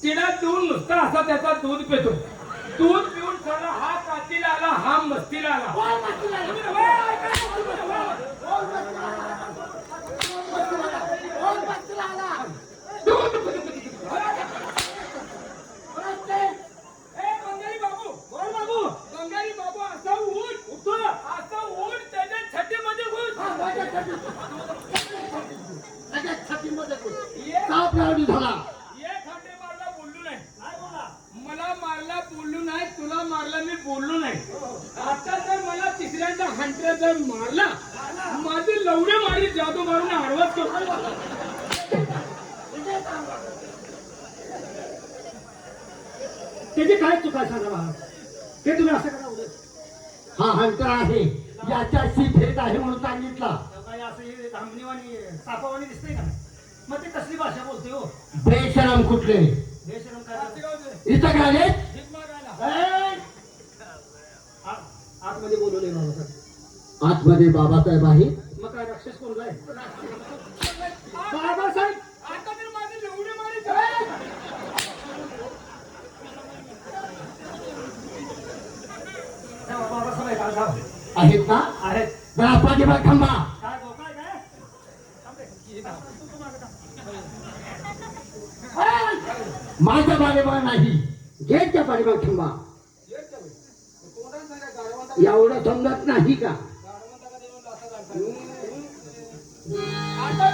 तिला दूध नुसता असा त्याचा दूध पितो. दूध पिऊन सगळा हा कातीला आला, हा मस्तीला आला. बंगाली बाबू असा उठतो, असा उठ त्याच्या छटीमध्ये घुस. मला मारला बोललो नाही, तुला मारला मी बोललो नाही. आता जर मला तिसऱ्यांदा हंटर जर मारला, माझे लवडे मारी जादू मारून हरवत करतो. त्याची काय चुका सांगा बा, ते तुम्ही असं करा. हा हंटर आहे, याच्याशी भेट आहे म्हणून सांगितला. असं धामणीवाणी सापावाणी दिसतंय का? मग ते कसली भाषा बोलते हो? बेशरम कुठले बेशरम काय? इथं काय आले? आतमध्ये बोलवले बाबासाहेब. आतमध्ये बाबासाहेब आहे. मग काय राक्षस कोण काय? बाबासाहेब आता तर माझे लवडे मारी जाय. बाबासाहेब काय जाऊ आहेत ना? आहेत. पाठीमाग थांबा. काय काय काय? माझ्या पाठीमाग नाही, गेटच्या पाठीमाग थांबा. एवढं समजत नाही का? आता